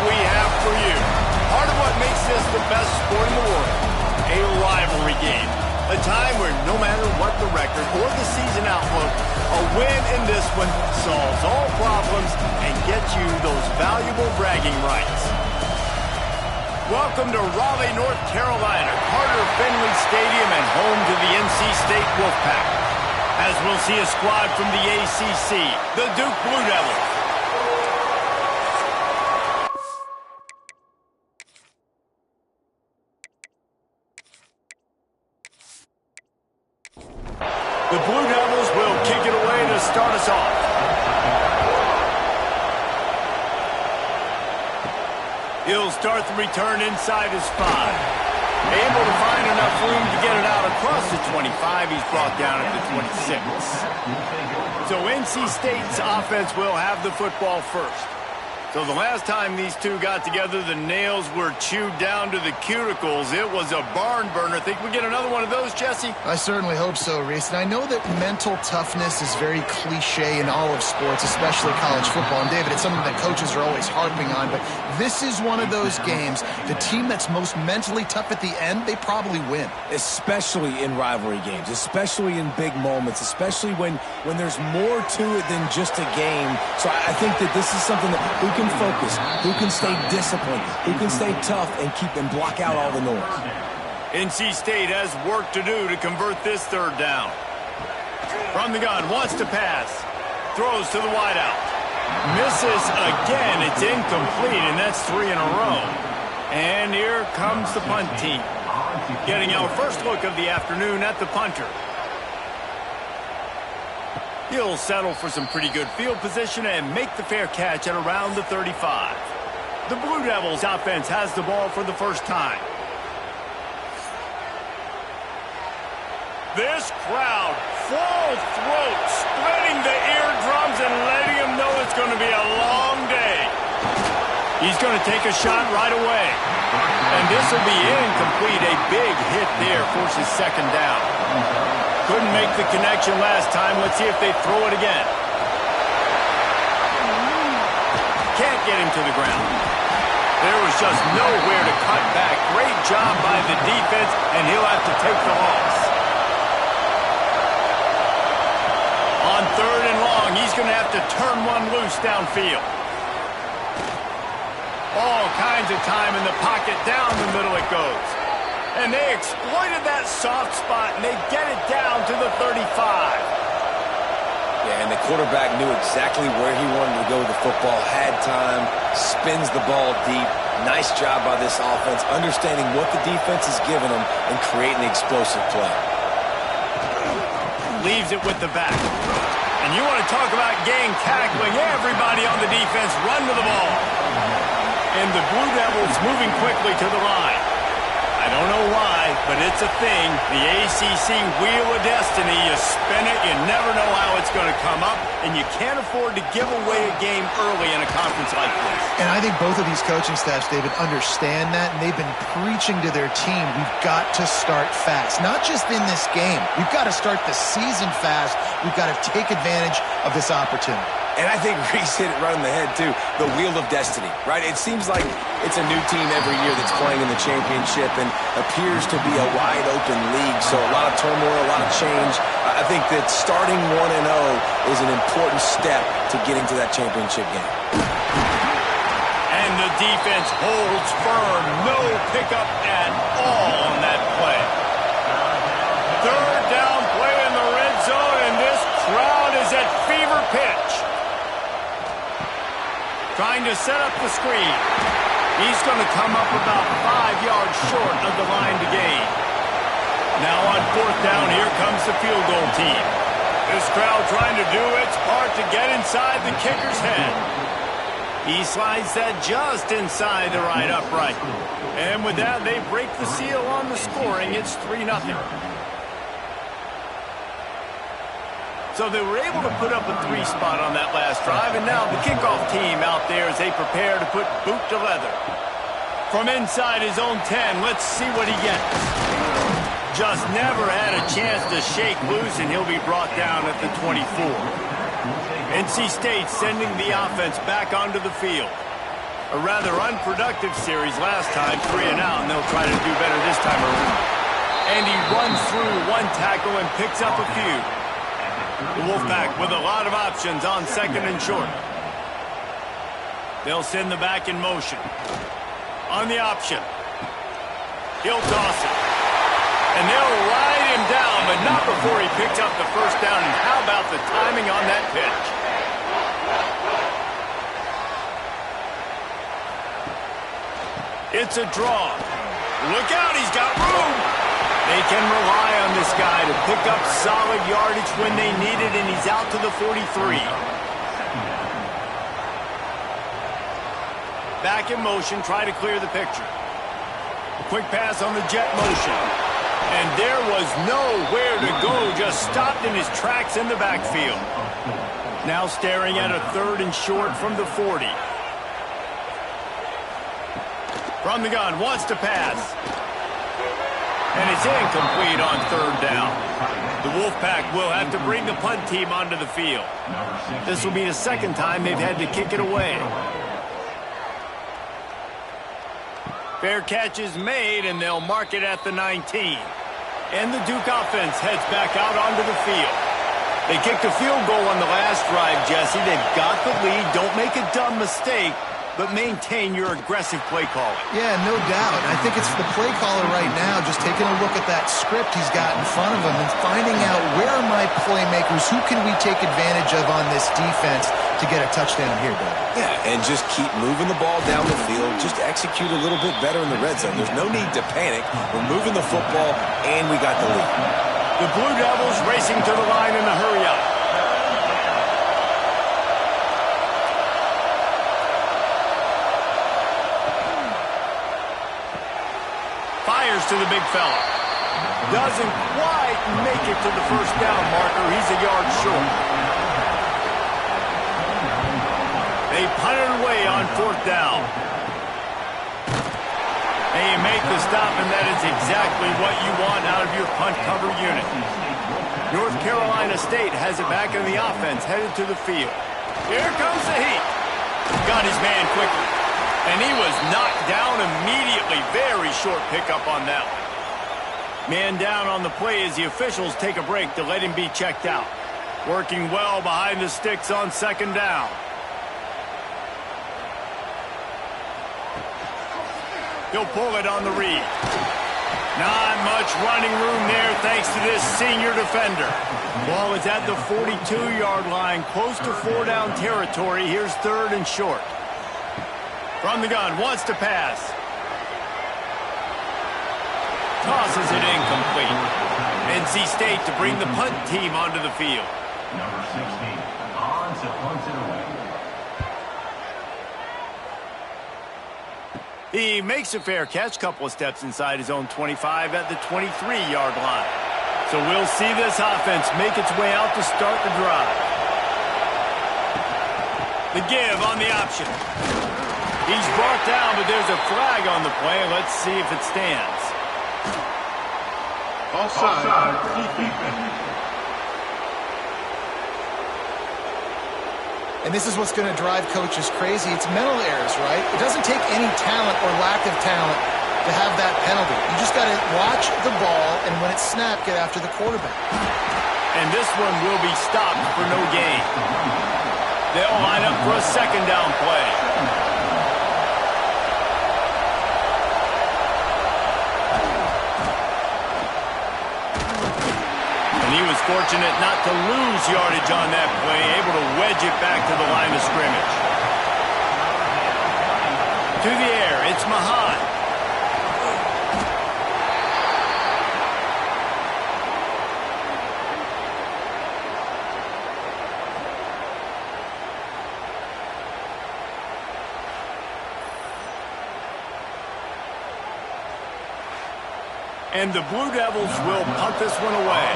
We have for you. Part of what makes this the best sport in the world, a rivalry game. A time where no matter what the record or the season outlook, a win in this one solves all problems and gets you those valuable bragging rights. Welcome to Raleigh, North Carolina, Carter Finley Stadium and home to the NC State Wolfpack. As we'll see a squad from the ACC, the Duke Blue Devils. The Blue Devils will kick it away to start us off. He'll start the return inside his 5. Able to find enough room to get it out across the 25. He's brought down at the 26. So NC State's offense will have the football first. So the last time these two got together, the nails were chewed down to the cuticles. It was a barn burner. Think we get another one of those, Jesse? I certainly hope so, Reese. And I know that mental toughness is very cliche in all of sports, especially college football. And, David, it's something that coaches are always harping on. But this is one of those games. The team that's most mentally tough at the end, they probably win. Especially in rivalry games, especially in big moments, especially when there's more to it than just a game. So I think that this is something that who can focus, who can stay disciplined, who can stay tough and block out all the noise. NC State has work to do to convert this third down. From the gun, wants to pass. Throws to the wideout. Misses again. It's incomplete, and that's 3 in a row. And here comes the punt team. Getting our first look of the afternoon at the punter. He'll settle for some pretty good field position and make the fair catch at around the 35. The Blue Devils offense has the ball for the first time. This crowd, full throat, splitting the eardrums and letting them know it's going to be a long day. He's going to take a shot right away. And this will be incomplete. A big hit there forces second down. Couldn't make the connection last time. Let's see if they throw it again. Can't get him to the ground. There was just nowhere to cut back. Great job by the defense, and he'll have to take the loss. On 3rd and long, he's going to have to turn one loose downfield. All kinds of time in the pocket. Down the middle it goes. And they exploited that soft spot, and they get it down to the 35. Yeah, and the quarterback knew exactly where he wanted to go with the football, had time, spins the ball deep. Nice job by this offense, understanding what the defense is giving them and creating the explosive play. Leaves it with the back. And you want to talk about gang tackling. Everybody on the defense run to the ball. And the Blue Devils moving quickly to the line. I don't know why, but it's a thing. The ACC Wheel of Destiny, you spin it, you never know how it's going to come up, and you can't afford to give away a game early in a conference like this. And I think both of these coaching staffs, David, understand that, and they've been preaching to their team, we've got to start fast. Not just in this game. We've got to start the season fast. We've got to take advantage of this opportunity. And I think Reese hit it right on the head, too. The Wheel of Destiny, right? It seems like it's a new team every year that's playing in the championship and appears to be a wide-open league. So a lot of turmoil, a lot of change. I think that starting 1-0 is an important step to getting to that championship game. And the defense holds firm. No pickup at all on that play. Third down play in the red zone, and this crowd is at fever pitch. Trying to set up the screen. He's going to come up about 5 yards short of the line to gain. Now on fourth down, here comes the field goal team. This crowd trying to do its part to get inside the kicker's head. He slides that just inside the right upright. And with that, they break the seal on the scoring. It's 3-0. So they were able to put up a 3 spot on that last drive, and now the kickoff team out there as they prepare to put boot to leather. From inside his own 10, let's see what he gets. Just never had a chance to shake loose, and he'll be brought down at the 24. NC State sending the offense back onto the field. A rather unproductive series last time, 3 and out, and they'll try to do better this time around. And he runs through one tackle and picks up a few. The Wolfpack with a lot of options on second and short. They'll send the back in motion. On the option. He'll toss it. And they'll ride him down, but not before he picks up the first down. And how about the timing on that pitch? It's a draw. Look out, he's got room. They can rely on this guy to pick up solid yardage when they need it, and he's out to the 43. Back in motion, try to clear the picture. Quick pass on the jet motion. And there was nowhere to go, just stopped in his tracks in the backfield. Now staring at a third and short from the 40. From the gun, wants to pass. And it's incomplete on third down. The Wolfpack will have to bring the punt team onto the field. This will be the second time they've had to kick it away. Fair catch is made, and they'll mark it at the 19. And the Duke offense heads back out onto the field. They kicked a field goal on the last drive, Jesse. They've got the lead. Don't make a dumb mistake, but maintain your aggressive play calling. Yeah, no doubt. I think it's the play caller right now just taking a look at that script he's got in front of him and finding out where are my playmakers, who can we take advantage of on this defense to get a touchdown here, Doug. Yeah, and just keep moving the ball down the field. Just execute a little bit better in the red zone. There's no need to panic. We're moving the football, and we got the lead. The Blue Devils racing to the line in a hurry-up. Fires to the big fella. Doesn't quite make it to the first down marker. He's a yard short. They punt it away on fourth down. They make the stop, and that is exactly what you want out of your punt cover unit. North Carolina State has it back in the offense, headed to the field. Here comes the heat. Got his man quickly. And he was knocked down immediately. Very short pickup on that one. Man down on the play as the officials take a break to let him be checked out. Working well behind the sticks on second down. He'll pull it on the read. Not much running room there thanks to this senior defender. Ball is at the 42-yard line, close to 4-down territory. Here's third and short. From the gun, wants to pass. Tosses it incomplete. NC State to bring the punt team onto the field. Number 16, on to punt it away. He makes a fair catch, couple of steps inside his own 25 at the 23-yard line. So we'll see this offense make its way out to start the drive. The give on the option. He's brought down, but there's a flag on the play. Let's see if it stands. Offside. And this is what's going to drive coaches crazy. It's mental errors, right? It doesn't take any talent or lack of talent to have that penalty. You just got to watch the ball, and when it's snapped, get after the quarterback. And this one will be stopped for no gain. They'll line up for a second down play. And he was fortunate not to lose yardage on that play, able to wedge it back to the line of scrimmage. To the air, it's Mahan. And the Blue Devils will punt this one away.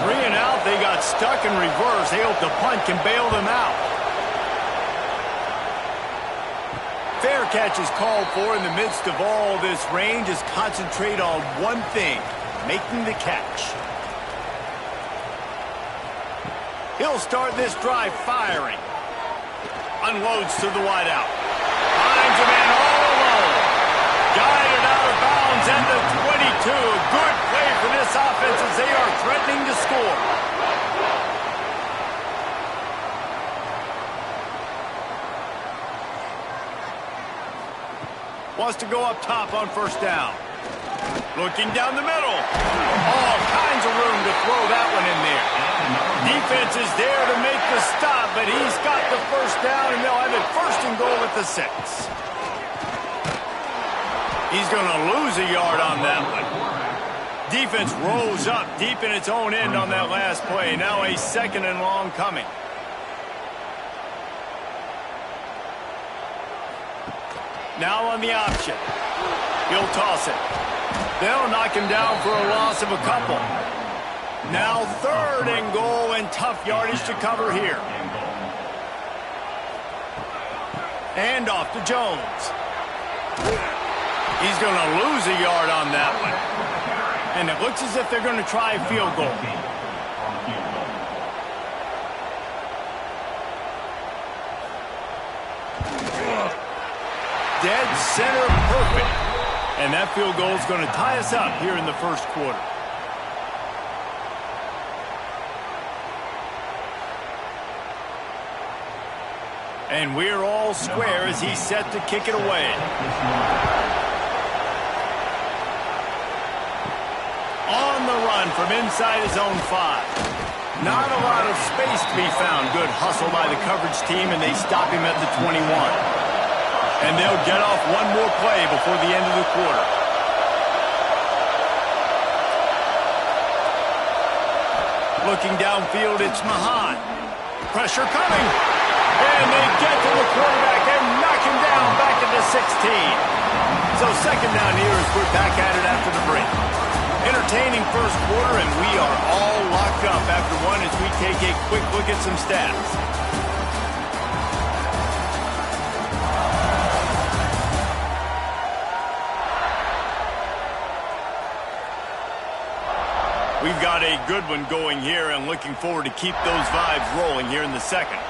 3 and out, they got stuck in reverse. They hope the punt can bail them out. Fair catch is called for in the midst of all this rain. Just concentrate on one thing, making the catch. He'll start this drive firing. Unloads to the wideout. Finds a man all alone. Guided out of bounds at the 22. Good play for this offense as they are threatening to score. Wants to go up top on first down. Looking down the middle. All kinds of room to throw that one in there. Defense is there to make the stop, but he's got the first down, and they'll have it first and goal at the 6. He's going to lose a yard on that one. Defense rose up deep in its own end on that last play. Now a 2nd and long coming. Now on the option. He'll toss it. They'll knock him down for a loss of a couple. Now 3rd and goal and tough yardage to cover here. And off to Jones. He's going to lose a yard on that one. And it looks as if they're going to try a field goal. Dead center perfect. And that field goal is going to tie us up here in the first quarter. And we're all square as he's set to kick it away. On the run from inside his own 5. Not a lot of space to be found. Good hustle by the coverage team, and they stop him at the 21. And they'll get off one more play before the end of the quarter. Looking downfield, it's Mahan. Pressure coming. And they get to the quarterback and knock him down back at the 16. So 2nd down here as we're back at it after the break. Entertaining first quarter, and we are all locked up after one as we take a quick look at some stats. We've got a good one going here and looking forward to keep those vibes rolling here in the 2nd.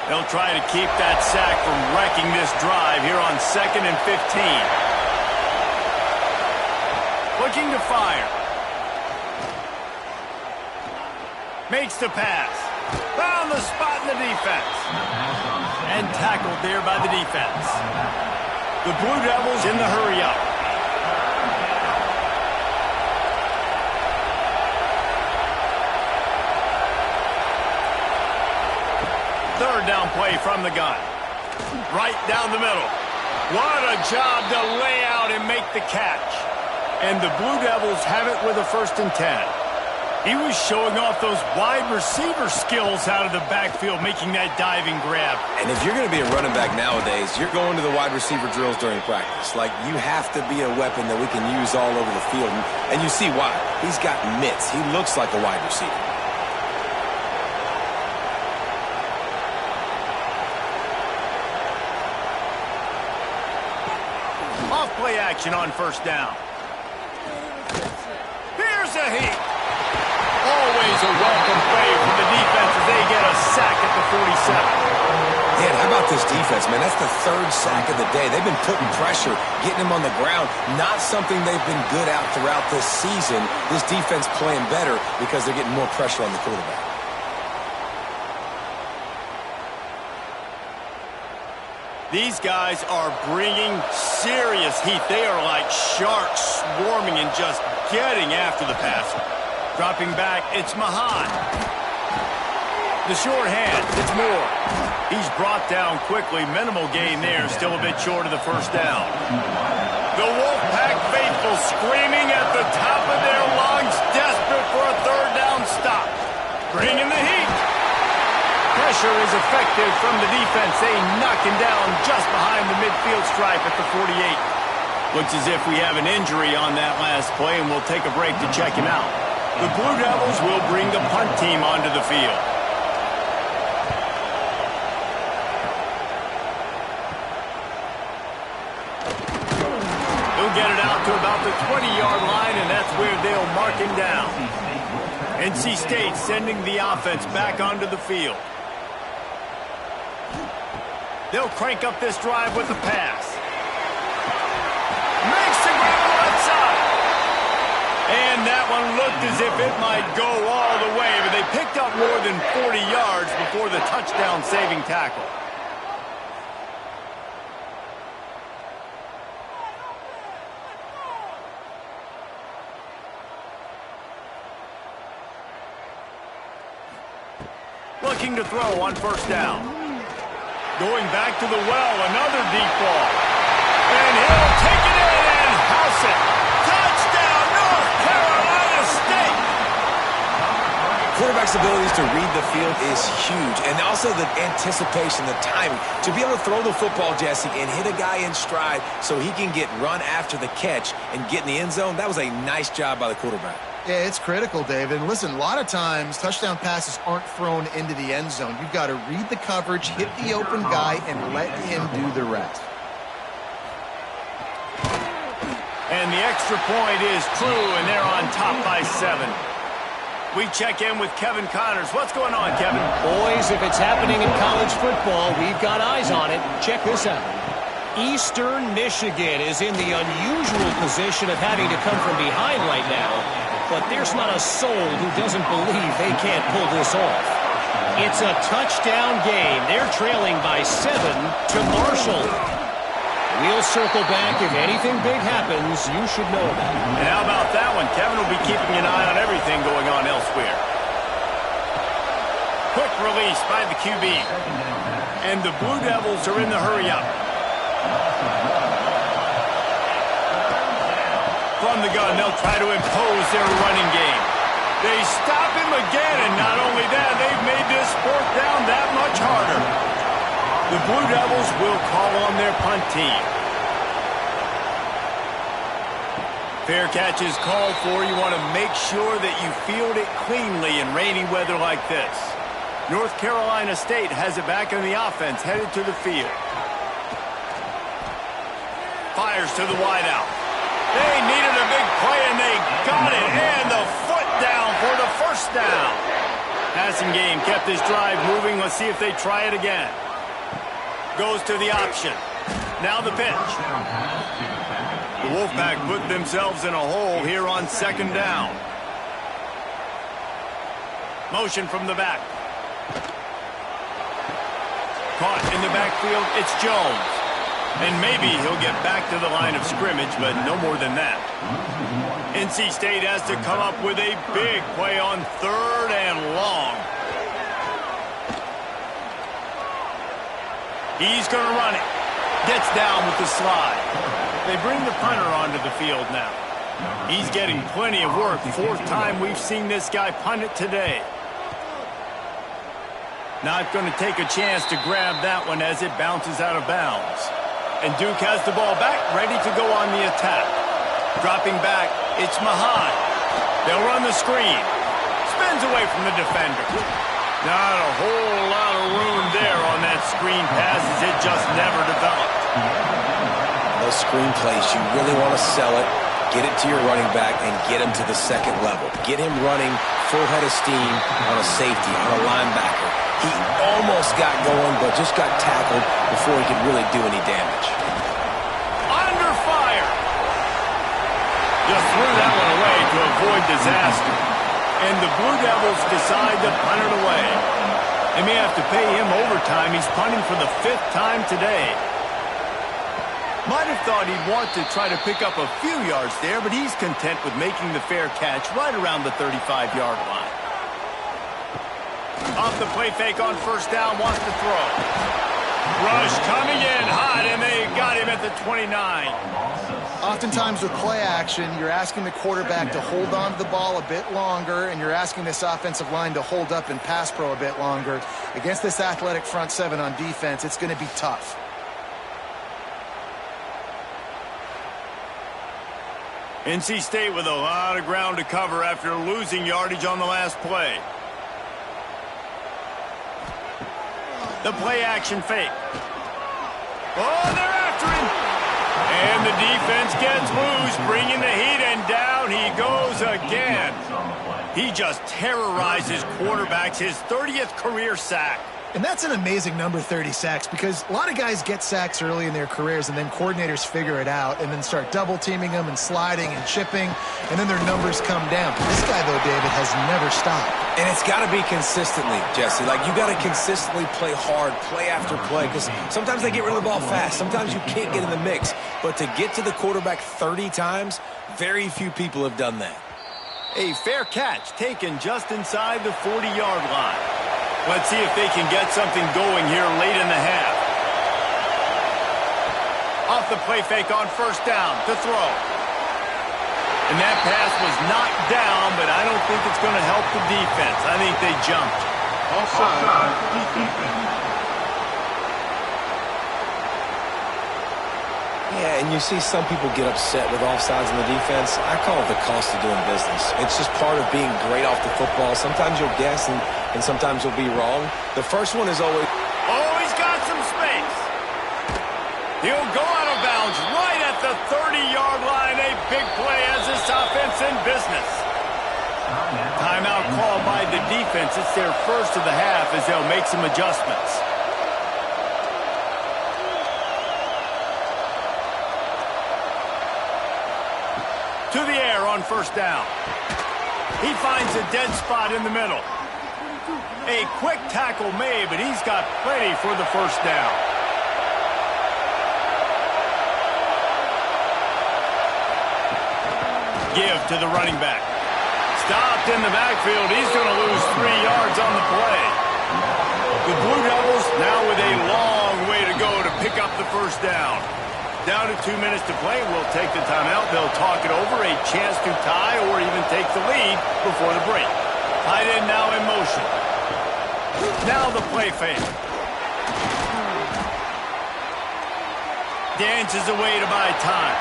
They'll try to keep that sack from wrecking this drive here on 2nd and 15. Looking to fire. Makes the pass. Found the spot in the defense. And tackled there by the defense. The Blue Devils in the hurry up. Third down play from the gun. Right down the middle. What a job to lay out and make the catch. And the Blue Devils have it with a 1st and 10. He was showing off those wide receiver skills out of the backfield, making that diving grab. And if you're going to be a running back nowadays, you're going to the wide receiver drills during practice. Like, you have to be a weapon that we can use all over the field. And you see why. He's got mitts. He looks like a wide receiver. Play action on 1st down. Here's a heat. Always a welcome play from the defense as they get a sack at the 47. Man, how about this defense, man? That's the 3rd sack of the day. They've been putting pressure, getting him on the ground. Not something they've been good at throughout this season. This defense playing better because they're getting more pressure on the quarterback. These guys are bringing serious heat. They are like sharks swarming and just getting after the passer. Dropping back, it's Mahan. The short hand, it's Moore. He's brought down quickly. Minimal gain there, still a bit short of the first down. The Wolfpack faithful screaming at the top of their lungs, desperate for a third down stop. Bringing the heat. Pressure is effective from the defense. They knock him down just behind the midfield stripe at the 48. Looks as if we have an injury on that last play, and we'll take a break to check him out. The Blue Devils will bring the punt team onto the field. He'll get it out to about the 20-yard line, and that's where they'll mark him down. NC State sending the offense back onto the field. They'll crank up this drive with the pass. Makes the grab right side. And that one looked as if it might go all the way, but they picked up more than 40 yards before the touchdown-saving tackle. Looking to throw on first down. Going back to the well, another deep ball. And he'll take it in and house it. Touchdown, North Carolina State! Quarterback's abilities to read the field is huge, and also the anticipation, the timing. To be able to throw the football, Jesse, and hit a guy in stride so he can get run after the catch and get in the end zone, that was a nice job by the quarterback. Yeah, it's critical, David. And listen, a lot of times touchdown passes aren't thrown into the end zone. You've got to read the coverage, hit the open guy, and let him do the rest. And the extra point is true, and they're on top by 7. We check in with Kevin Connors. What's going on, Kevin? Boys, if it's happening in college football, we've got eyes on it. Check this out. Eastern Michigan is in the unusual position of having to come from behind right now, but there's not a soul who doesn't believe they can't pull this off. It's a touchdown game. They're trailing by 7 to Marshall. We'll circle back. If anything big happens, you should know about it. And how about that one? Kevin will be keeping an eye on everything going on elsewhere. Quick release by the QB. And the Blue Devils are in the hurry-up. From the gun, they'll try to impose their running game. They stop him again, and not only that, they've made this fourth down that much harder. The Blue Devils will call on their punt team. Fair catch is called for. You want to make sure that you field it cleanly in rainy weather like this. North Carolina State has it back on the offense, headed to the field. Fires to the wideout. They needed a big play, and they got it. And the foot down for the first down. Passing game kept this drive moving. Let's see if they try it again. Goes to the option. Now the pitch. The Wolfpack put themselves in a hole here on second down. Motion from the back. Caught in the backfield, it's Jones. And maybe he'll get back to the line of scrimmage, but no more than that. NC State has to come up with a big play on third and long. He's going to run it. Gets down with the slide. They bring the punter onto the field now. He's getting plenty of work. Fourth time we've seen this guy punt it today. Not going to take a chance to grab that one as it bounces out of bounds. And Duke has the ball back, ready to go on the attack. Dropping back, it's Mahan. They'll run the screen. Spins away from the defender. Not a whole lot of room there on that screen pass as it just never developed. Those screen plays, you really want to sell it, get it to your running back, and get him to the second level. Get him running full head of steam on a safety, on a linebacker. He almost got going, but just got tackled before he could really do any damage. Under fire. Just threw that one away to avoid disaster. And the Blue Devils decide to punt it away. They may have to pay him overtime. He's punting for the 5th time today. Might have thought he'd want to try to pick up a few yards there, but he's content with making the fair catch right around the 35-yard line. Off the play fake on first down, wants to throw. Rush coming in hot, and they got him at the 29. Oftentimes with play action, you're asking the quarterback to hold on to the ball a bit longer, and you're asking this offensive line to hold up and pass pro a bit longer. Against this athletic front seven on defense, it's going to be tough. NC State with a lot of ground to cover after losing yardage on the last play. The play action fake. Oh, they're after him. And the defense gets loose, bringing the heat, and down he goes again. He just terrorizes quarterbacks, his 30th career sack. And that's an amazing number, 30 sacks, because a lot of guys get sacks early in their careers, and then coordinators figure it out and then start double-teaming them and sliding and chipping, and then their numbers come down. This guy, though, David, has never stopped. And it's got to be consistently, Jesse. Like, you got to consistently play hard, play after play, because sometimes they get rid of the ball fast. Sometimes you can't get in the mix. But to get to the quarterback 30 times, very few people have done that. A fair catch taken just inside the 40-yard line. Let's see if they can get something going here late in the half. Off the play fake on first down to throw. And that pass was knocked down, but I don't think it's going to help the defense. I think they jumped. Offside, defense. Yeah, and you see some people get upset with offsides in the defense. I call it the cost of doing business. It's just part of being great off the football. Sometimes you'll guess, and sometimes you'll be wrong. The first one is always... Oh, he's got some space. He'll go out of bounds right at the 30-yard line. A big play as this offense in business. Timeout called by the defense. It's their first of the half as they'll make some adjustments. To the air on first down. He finds a dead spot in the middle. A quick tackle made, but he's got plenty for the first down. Give to the running back. Stopped in the backfield. He's going to lose 3 yards on the play. The Blue Devils now with a long way to go to pick up the first down. Down to 2 minutes to play. We'll take the timeout. They'll talk it over. A chance to tie or even take the lead before the break. Tight end now in motion. Now the play fake. Dances away to buy time.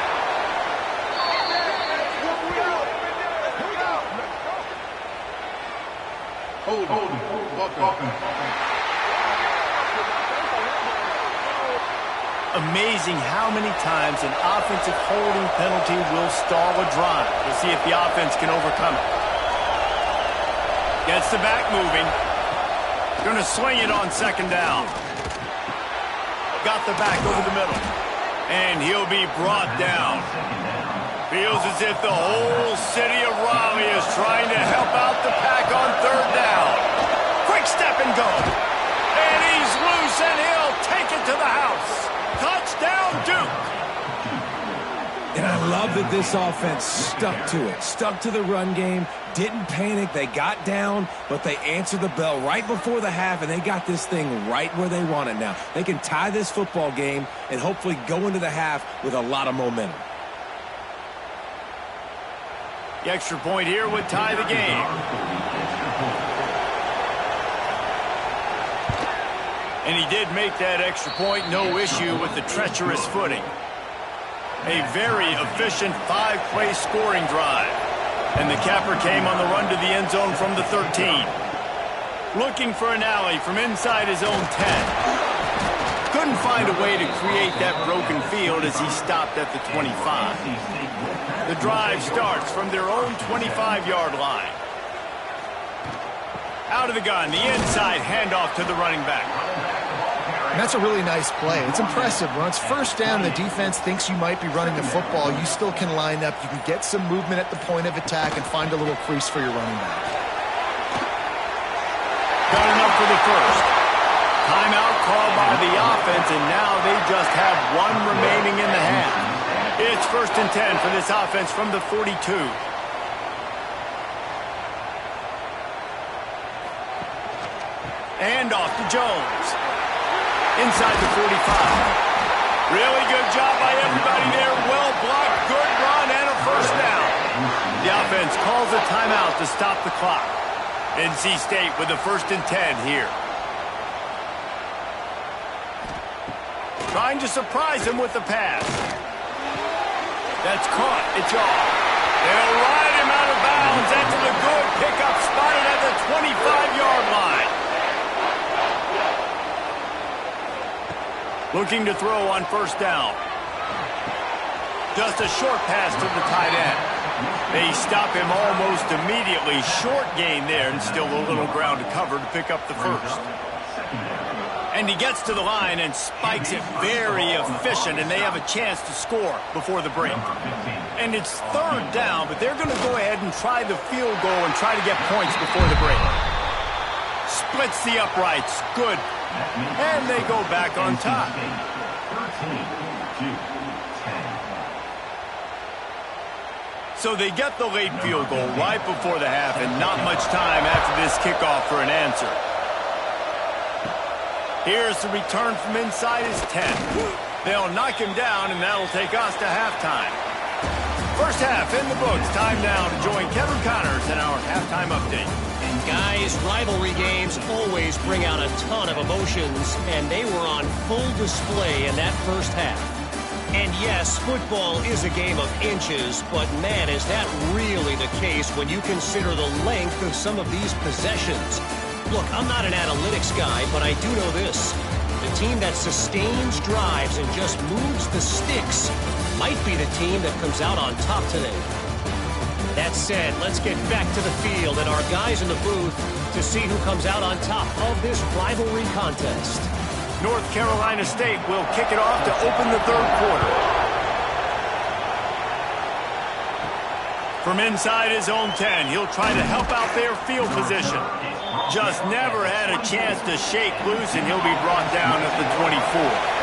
Amazing how many times an offensive holding penalty will stall a drive. We'll see if the offense can overcome it. Gets the back moving. Going to swing it on second down. Got the back over the middle. And he'll be brought down. Feels as if the whole city of Raleigh is trying to help out the pack on third down. Quick step and go. And he's loose, and he'll take it to the house. Touchdown, Duke. And I love that this offense stuck to it, stuck to the run game, didn't panic. They got down, but they answered the bell right before the half, and they got this thing right where they want it now. They can tie this football game and hopefully go into the half with a lot of momentum. The extra point here would tie the game. And he did make that extra point, no issue with the treacherous footing. A very efficient 5-play scoring drive. And the capper came on the run to the end zone from the 13. Looking for an alley from inside his own 10. Couldn't find a way to create that broken field as he stopped at the 25. The drive starts from their own 25-yard line. Out of the gun, the inside handoff to the running back. And that's a really nice play. It's impressive. When it's first down, the defense thinks you might be running the football. You still can line up. You can get some movement at the point of attack and find a little crease for your running back. Got enough for the first. Timeout called by the offense, and now they just have one remaining in the half. It's 1st and 10 for this offense from the 42. And off to Jones. Inside the 45. Really good job by everybody there. Well blocked, good run, and a first down. The offense calls a timeout to stop the clock. NC State with a 1st and 10 here. Trying to surprise him with the pass. That's caught. It's off. They'll ride him out of bounds. That's a good pickup, spotted at the 25-yard line. Looking to throw on 1st down. Just a short pass to the tight end. They stop him almost immediately. Short gain there, and still a little ground to cover to pick up the first. And he gets to the line and spikes it very efficient, and they have a chance to score before the break. And it's 3rd down, but they're going to go ahead and try the field goal and try to get points before the break. Splits the uprights. Good. And they go back on top. So they get the late field goal right before the half, and not much time after this kickoff for an answer. Here's the return from inside his 10. They'll knock him down, and that'll take us to halftime. First half in the books. Time now to join Kevin Connors in our halftime update. Guys, rivalry games always bring out a ton of emotions, and they were on full display in that first half. And yes, football is a game of inches, but man, is that really the case when you consider the length of some of these possessions. Look, I'm not an analytics guy, but I do know this. The team that sustains drives and just moves the sticks might be the team that comes out on top today. That said, let's get back to the field and our guys in the booth to see who comes out on top of this rivalry contest. North Carolina State will kick it off to open the 3rd quarter. From inside his own 10, he'll try to help out their field position. Just never had a chance to shake loose, and he'll be brought down at the 24.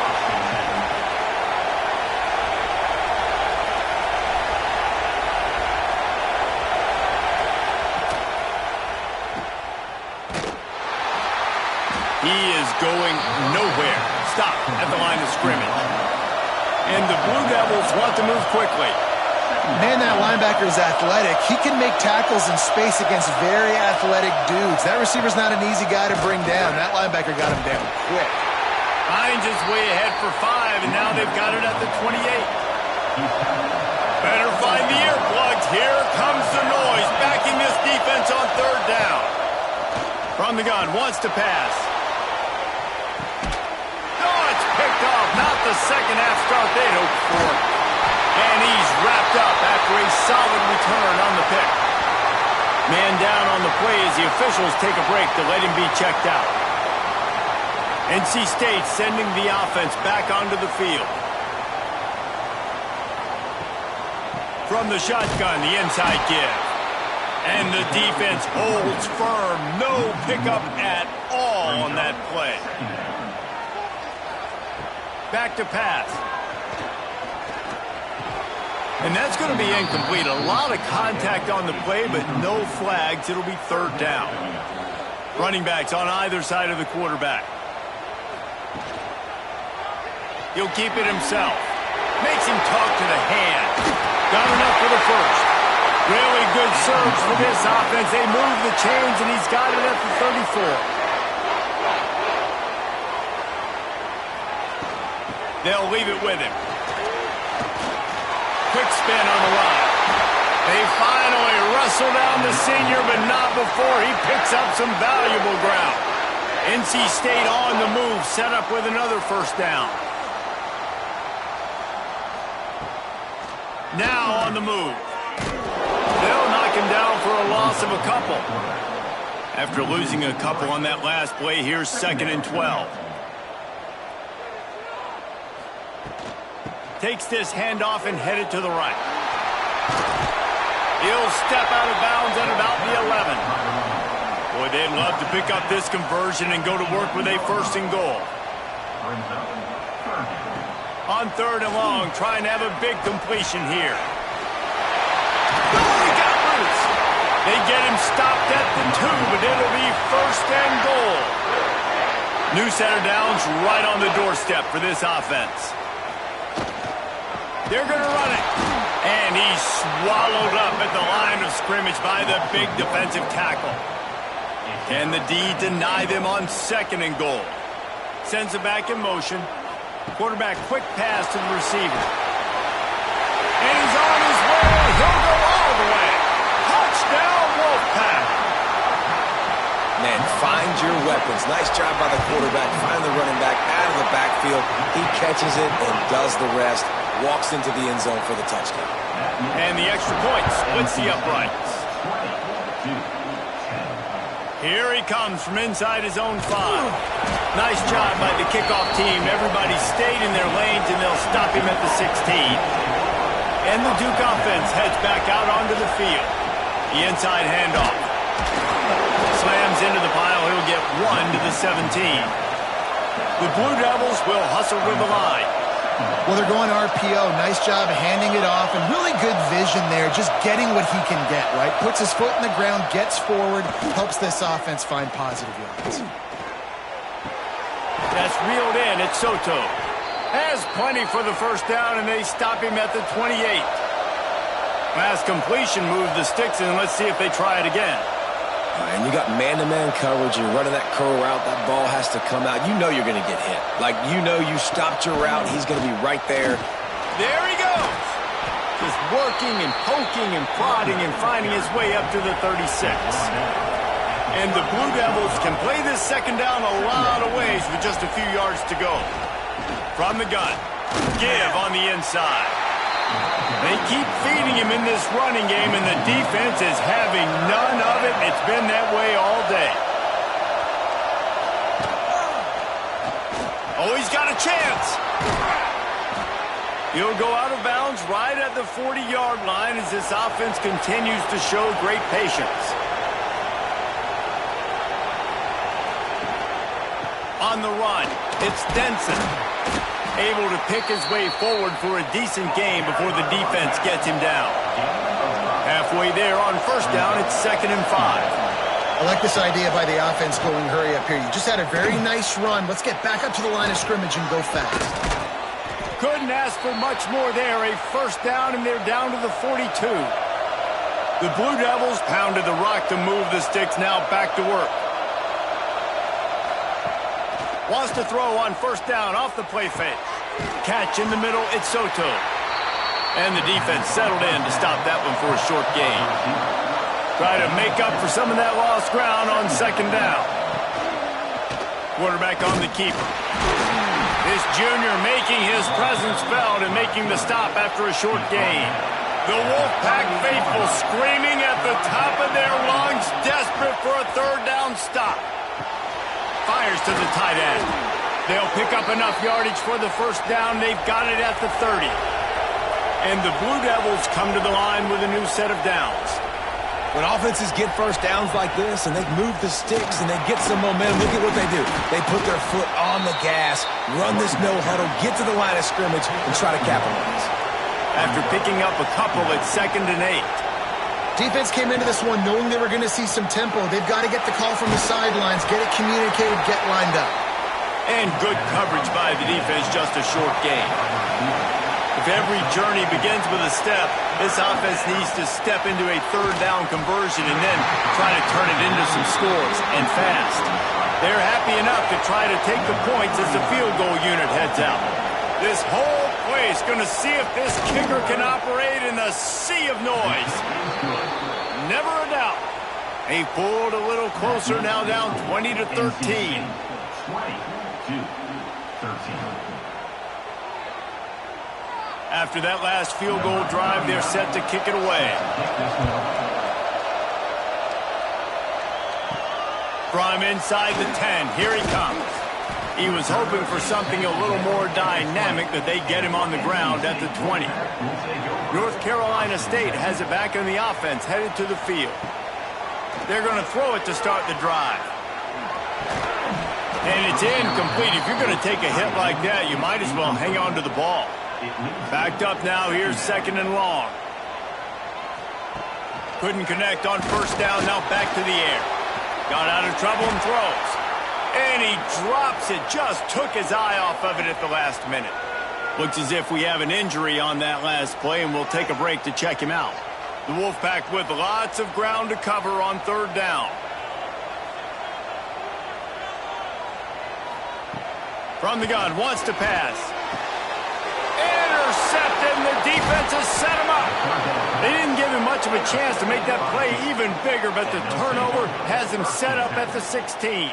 He is going nowhere. Stop at the line of scrimmage. And the Blue Devils want to move quickly. Man, that linebacker is athletic. He can make tackles in space against very athletic dudes. That receiver's not an easy guy to bring down. That linebacker got him down quick. Hines is way ahead for 5, and now they've got it at the 28. Better find the earplugs. Here comes the noise, backing this defense on 3rd down. From the gun, wants to pass. Not the second half start they'd hoped for. And he's wrapped up after a solid return on the pick. Man down on the play as the officials take a break to let him be checked out. NC State sending the offense back onto the field. From the shotgun, the inside give. And the defense holds firm. No pickup at all on that play. Back to pass. And that's going to be incomplete. A lot of contact on the play, but no flags. It'll be 3rd down. Running backs on either side of the quarterback. He'll keep it himself. Makes him talk to the hand. Got enough for the first. Really good surge for this offense. They move the chains, and he's got it at the 34. They'll leave it with him. Quick spin on the line. They finally wrestle down the senior, but not before he picks up some valuable ground. NC State on the move, set up with another 1st down. Now on the move. They'll knock him down for a loss of a couple. After losing a couple on that last play, here's 2nd and 12. Takes this handoff and headed to the right. He'll step out of bounds at about the 11. Boy, Boy, they'd love to pick up this conversion and go to work with a 1st and goal. On 3rd and long, trying to have a big completion here. Oh, he got loose. They get him stopped at the 2, but it'll be 1st and goal. New set of downs right on the doorstep for this offense. They're going to run it. And he's swallowed up at the line of scrimmage by the big defensive tackle. Can the D deny them on 2nd and goal? Sends it back in motion. Quarterback quick pass to the receiver. And he's on his way. He'll go all the way. Touchdown, Wolfpack. Man, find your weapons. Nice job by the quarterback. Find the running back out of the backfield. He catches it and does the rest. Walks into the end zone for the touchdown. And the extra point splits the uprights. Here he comes from inside his own 5. Nice job by the kickoff team. Everybody stayed in their lanes, and they'll stop him at the 16. And the Duke offense heads back out onto the field. The inside handoff. Slams into the pile. He'll get 1 to the 17. The Blue Devils will hustle to the line. Well, they're going RPO. Nice job handing it off, and really good vision there, just getting what he can get, right? Puts his foot in the ground, gets forward, helps this offense find positive yards. That's reeled in. It's Soto. Has plenty for the 1st down, and they stop him at the 28. Last completion moved the sticks, and let's see if they try it again. And you got man-to-man coverage. You're running that curl route. That ball has to come out. You know you're going to get hit. Like, you know you stopped your route. He's going to be right there. There he goes. Just working and poking and prodding and finding his way up to the 36. And the Blue Devils can play this 2nd down a lot of ways with just a few yards to go. From the gun. Give on the inside. They keep feeding him in this running game, and the defense is having none of it. It's been that way all day. Oh, he's got a chance. He'll go out of bounds right at the 40-yard line as this offense continues to show great patience. On the run, it's Denson. Able to pick his way forward for a decent gain before the defense gets him down. Halfway there on 1st down, it's 2nd and 5. I like this idea by the offense going hurry up here. You just had a very nice run. Let's get back up to the line of scrimmage and go fast. Couldn't ask for much more there. A 1st down, and they're down to the 42. The Blue Devils pounded the rock to move the sticks, now back to work. Wants to throw on 1st down off the play fake. Catch in the middle, it's Soto. And the defense settled in to stop that one for a short gain. Try to make up for some of that lost ground on 2nd down. Quarterback on the keeper. This junior making his presence felt and making the stop after a short gain. The Wolfpack faithful screaming at the top of their lungs, desperate for a 3rd down stop. Fires to the tight end. They'll pick up enough yardage for the 1st down. They've got it at the 30. And the Blue Devils come to the line with a new set of downs. When offenses get 1st downs like this and they move the sticks and they get some momentum, look at what they do. They put their foot on the gas, run this no-huddle, get to the line of scrimmage, and try to capitalize. After picking up a couple at 2nd and 8. Defense came into this one knowing they were going to see some tempo. They've got to get the call from the sidelines, get it communicated, get lined up. And good coverage by the defense, just a short gain. If every journey begins with a step, this offense needs to step into a 3rd down conversion and then try to turn it into some scores, and fast. They're happy enough to try to take the points as the field goal unit heads out. This whole place going to see if this kicker can operate in the sea of noise. Never a doubt. They pulled a little closer, now down 20 to 13. 20-13. After that last field goal drive, they're set to kick it away. From inside the 10, here he comes. He was hoping for something a little more dynamic, that they get him on the ground at the 20. North Carolina State has it back in the offense, headed to the field. They're going to throw it to start the drive. And it's incomplete. If you're going to take a hit like that, you might as well hang on to the ball. Backed up now. Here's 2nd and long. Couldn't connect on 1st down. Now back to the air. Got out of trouble and throws. And he drops it. Just took his eye off of it at the last minute. Looks as if we have an injury on that last play, and we'll take a break to check him out. The Wolfpack with lots of ground to cover on 3rd down. From the gun, wants to pass. Intercepted, and the defense has set him up. They didn't give him much of a chance to make that play even bigger, but the turnover has him set up at the 16.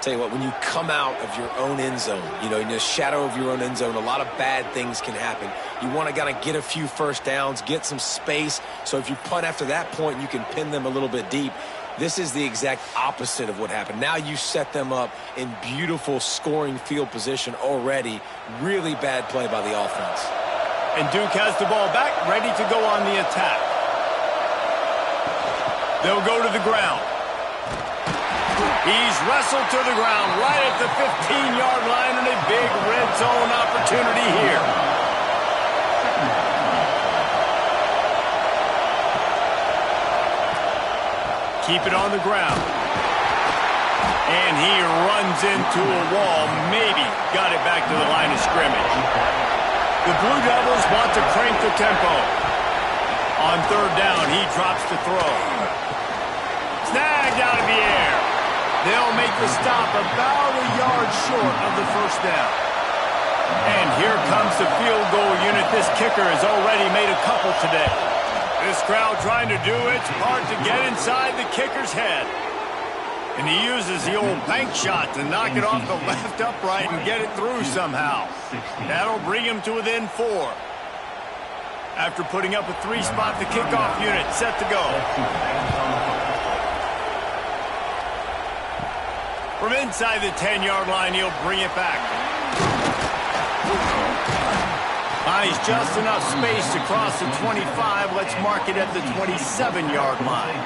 Tell you what, when you come out of your own end zone, you know, in the shadow of your own end zone, a lot of bad things can happen. You want to kind of get a few 1st downs, get some space, so if you punt after that point, you can pin them a little bit deep. This is the exact opposite of what happened. Now you set them up in beautiful scoring field position already. Really bad play by the offense. And Duke has the ball back, ready to go on the attack. They'll go to the ground. He's wrestled to the ground right at the 15-yard line, and a big red zone opportunity here. Keep it on the ground. And he runs into a wall. Maybe got it back to the line of scrimmage. The Blue Devils want to crank the tempo. On 3rd down, he drops to throw. Snagged out of the air. They'll make the stop about a yard short of the 1st down. And here comes the field goal unit. This kicker has already made a couple today. This crowd trying to do its part to get inside the kicker's head. And he uses the old bank shot to knock it off the left upright and get it through somehow. That'll bring him to within 4. After putting up a 3-spot, the kickoff unit set to go. From inside the 10-yard line, he'll bring it back. He's just enough space to cross the 25. Let's mark it at the 27-yard line.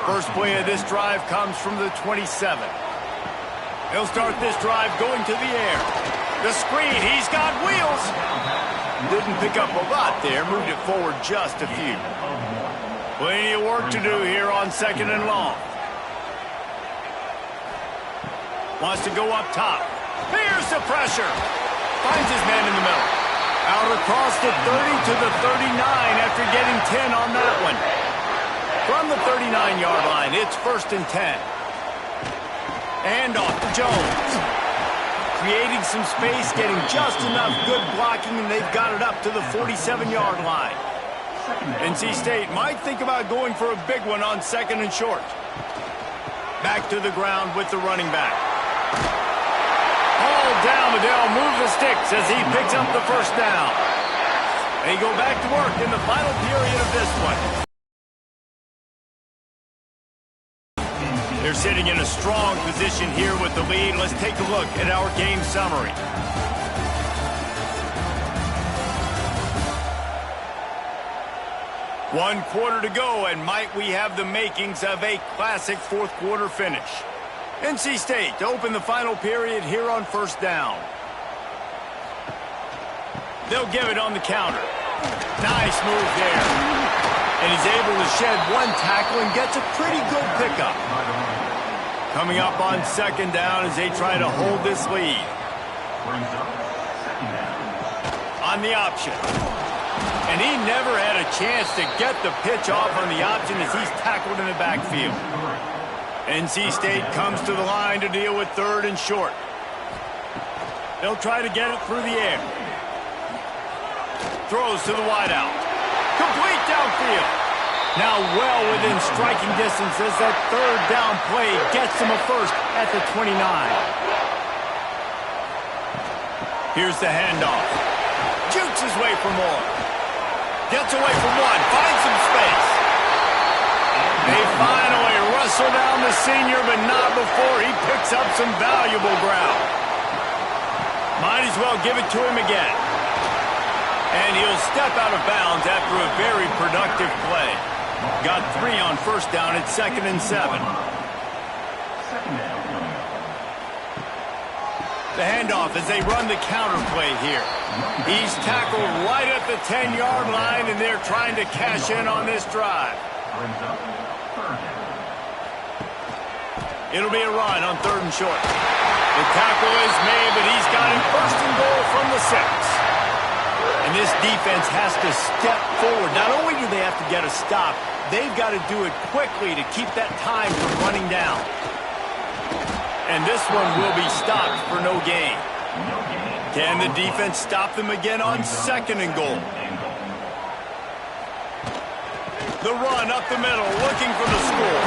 First play of this drive comes from the 27. He'll start this drive going to the air. The screen, he's got wheels. Didn't pick up a lot there, moved it forward just a few. Plenty of work to do here on 2nd and long. Wants to go up top. Here's the pressure. Finds his man in the middle. Out across the 30 to the 39 after getting 10 on that one. From the 39-yard line, it's 1st and 10. And off to Jones. Creating some space, getting just enough good blocking, and they've got it up to the 47-yard line. NC State might think about going for a big one on 2nd and short. Back to the ground with the running back. All down, Liddell moves the sticks as he picks up the 1st down. They go back to work in the final period of this one. They're sitting in a strong position here with the lead. Let's take a look at our game summary. One quarter to go, and might we have the makings of a classic 4th quarter finish. NC State to open the final period here on 1st down. They'll give it on the counter. Nice move there. And he's able to shed one tackle and gets a pretty good pickup. Coming up on 2nd down as they try to hold this lead. On the option. And he never had a chance to get the pitch off on the option as he's tackled in the backfield. NC State comes to the line to deal with 3rd and short. They'll try to get it through the air. Throws to the wideout. Complete downfield. Now well within striking distance as that 3rd down play gets him a 1st at the 29. Here's the handoff. Jukes his way for more. Gets away from one. Finds some space. They finally wrestle down the senior, but not before he picks up some valuable ground. Might as well give it to him again. And he'll step out of bounds after a very productive play. Got 3 on first down at 2nd and 7. The handoff as they run the counter play here. He's tackled right at the 10-yard line, and they're trying to cash in on this drive. It'll be a run on 3rd and short. The tackle is made, but he's got it 1st and goal from the 6. And this defense has to step forward. Not only do they have to get a stop, they've got to do it quickly to keep that time from running down. And this one will be stopped for no gain. Can the defense stop them again on 2nd and goal? The run up the middle, looking for the score.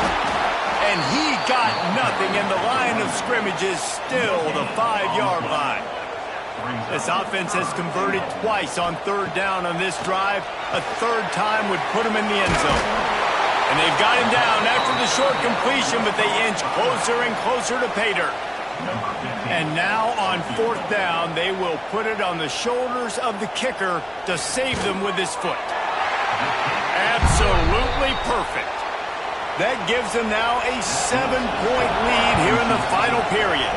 And he got nothing, and the line of scrimmage is still the 5-yard line. This offense has converted twice on 3rd down on this drive. A 3rd time would put him in the end zone. And they've got him down after the short completion, but they inch closer and closer to pay dirt. And now on 4th down, they will put it on the shoulders of the kicker to save them with his foot. Absolutely perfect. That gives them now a 7-point lead here in the final period.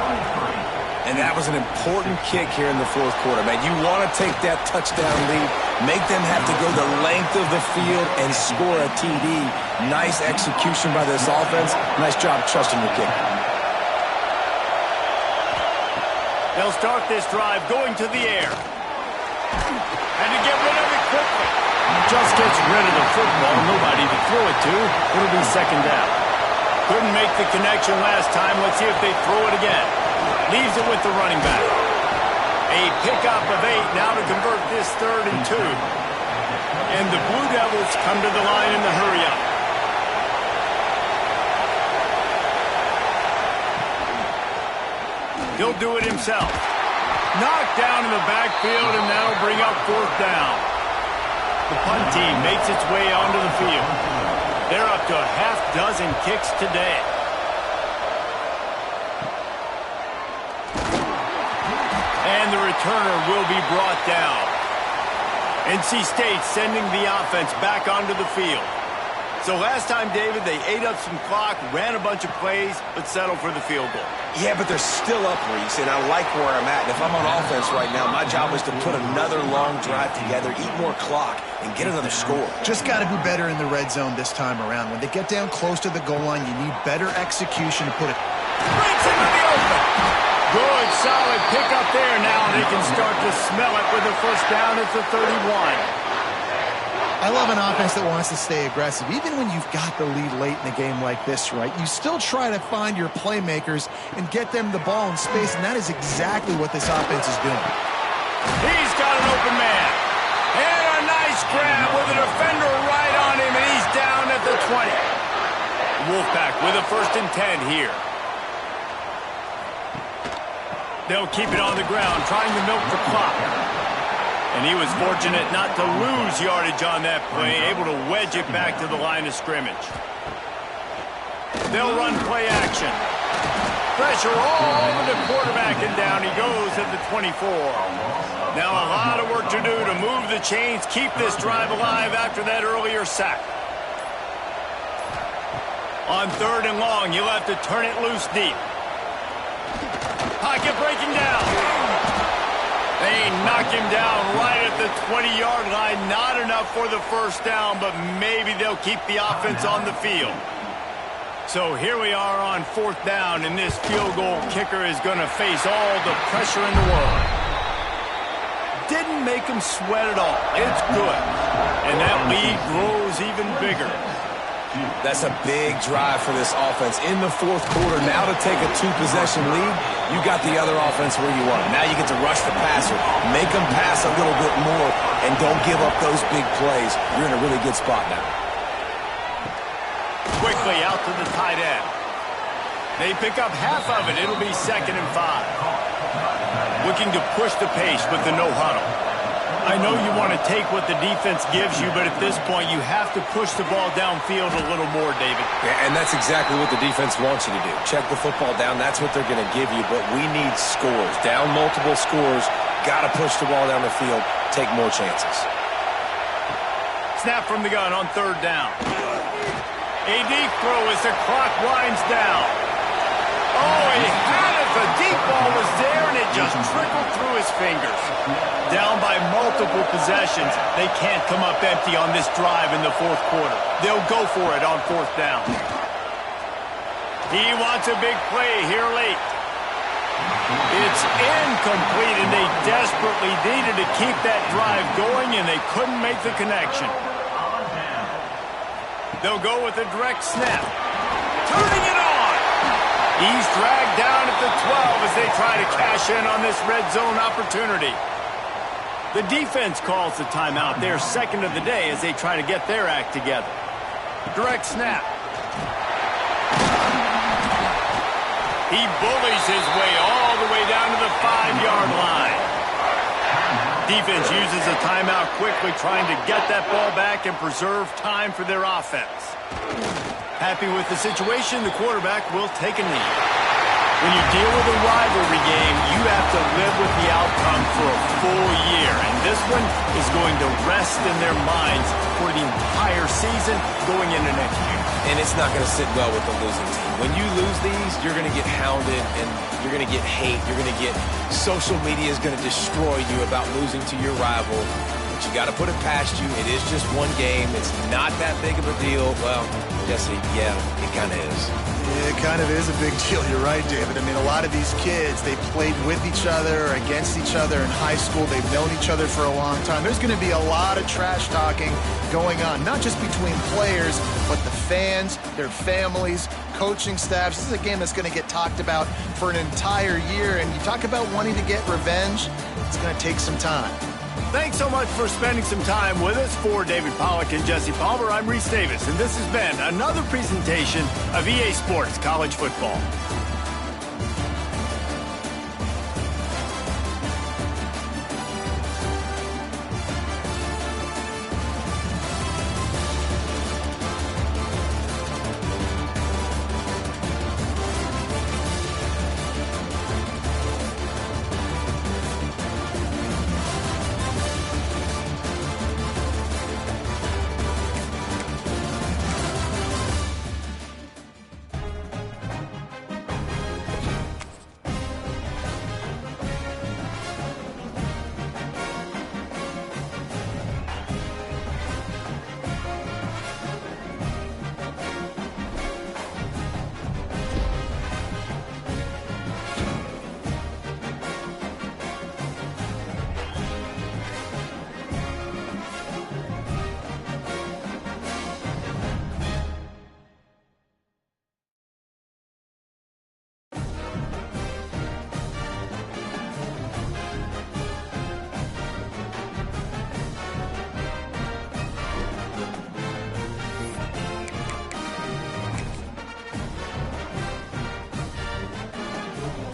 And that was an important kick here in the 4th quarter, man. You want to take that touchdown lead, make them have to go the length of the field and score a TD. Nice execution by this offense. Nice job trusting your kicker. They'll start this drive going to the air. And to get rid of it quickly. Just gets rid of the football. Nobody to throw it to. It'll be 2nd down. Couldn't make the connection last time. Let's see if they throw it again. Leaves it with the running back. A pickup of 8 now to convert this 3rd and 2. And the Blue Devils come to the line in the hurry-up. He'll do it himself. Knocked down in the backfield, and that'll bring up 4th down. The punt team makes its way onto the field. They're up to a half-dozen kicks today. And the returner will be brought down. NC State sending the offense back onto the field. So last time, David, they ate up some clock, ran a bunch of plays, but settled for the field goal. Yeah, but they're still up, Reese, and I like where I'm at. And if I'm on offense right now, my job is to put another long drive together, eat more clock, and get another score. Just got to be better in the red zone this time around. When they get down close to the goal line, you need better execution to put it. Breaks into the open. Good, solid pickup there now. They can start to smell it with the 1st down at the 31. I love an offense that wants to stay aggressive. Even when you've got the lead late in the game like this, right, you still try to find your playmakers and get them the ball in space, and that is exactly what this offense is doing. He's got an open man. And a nice grab with a defender right on him, and he's down at the 20. Wolfpack with a 1st and 10 here. They'll keep it on the ground, trying to milk the clock. And he was fortunate not to lose yardage on that play, able to wedge it back to the line of scrimmage. They'll run play action. Pressure all over the quarterback, and down he goes at the 24. Now a lot of work to do to move the chains, keep this drive alive after that earlier sack. On 3rd and long, you'll have to turn it loose deep. Pocket breaking down. They knock him down right at the 20-yard line. Not enough for the 1st down, but maybe they'll keep the offense on the field. So here we are on 4th down, and this field goal kicker is going to face all the pressure in the world. Didn't make him sweat at all. It's good. And that lead grows even bigger. That's a big drive for this offense in the 4th quarter. Now to take a 2-possession lead, you got the other offense where you want it. Now you get to rush the passer, make them pass a little bit more, and don't give up those big plays. You're in a really good spot now. Quickly out to the tight end. They pick up half of it. It'll be 2nd and 5. Looking to push the pace with the no huddle. I know you want to take what the defense gives you, but at this point, you have to push the ball downfield a little more, David. Yeah, and that's exactly what the defense wants you to do. Check the football down. That's what they're going to give you, but we need scores. Down multiple scores, got to push the ball down the field, take more chances. Snap from the gun on 3rd down. A deep throw as the clock winds down. Oh, he had it. The deep ball was there, and it just trickled through his fingers. Down by multiple possessions, they can't come up empty on this drive in the fourth quarter. They'll go for it on fourth down. He wants a big play here late. It's incomplete, and they desperately needed to keep that drive going, and they couldn't make the connection. They'll go with a direct snap. Turning it on. He's dragged down at the 12 as they try to cash in on this red zone opportunity. The defense calls the timeout. They're second of the day as they try to get their act together. Direct snap. He bullies his way all the way down to the 5-yard line. Defense uses a timeout quickly, trying to get that ball back and preserve time for their offense. Happy with the situation, the quarterback will take a knee. When you deal with a rivalry game, you have to live with the outcome for a full year. And this one is going to rest in their minds for the entire season going into next year. And it's not going to sit well with the losing team. When you lose these, you're going to get hounded and you're going to get hate. You're going to get social media is going to destroy you about losing to your rival. But you got to put it past you. It is just one game. It's not that big of a deal. Well, Jesse, yeah, it kind of is. It kind of is a big deal. You're right, David. I mean, a lot of these kids, they played with each other, against each other in high school. They've known each other for a long time. There's going to be a lot of trash talking going on, not just between players, but the fans, their families, coaching staffs. This is a game that's going to get talked about for an entire year. And you talk about wanting to get revenge, it's going to take some time. Thanks so much for spending some time with us. For David Pollack and Jesse Palmer, I'm Reese Davis, and this has been another presentation of EA Sports College Football.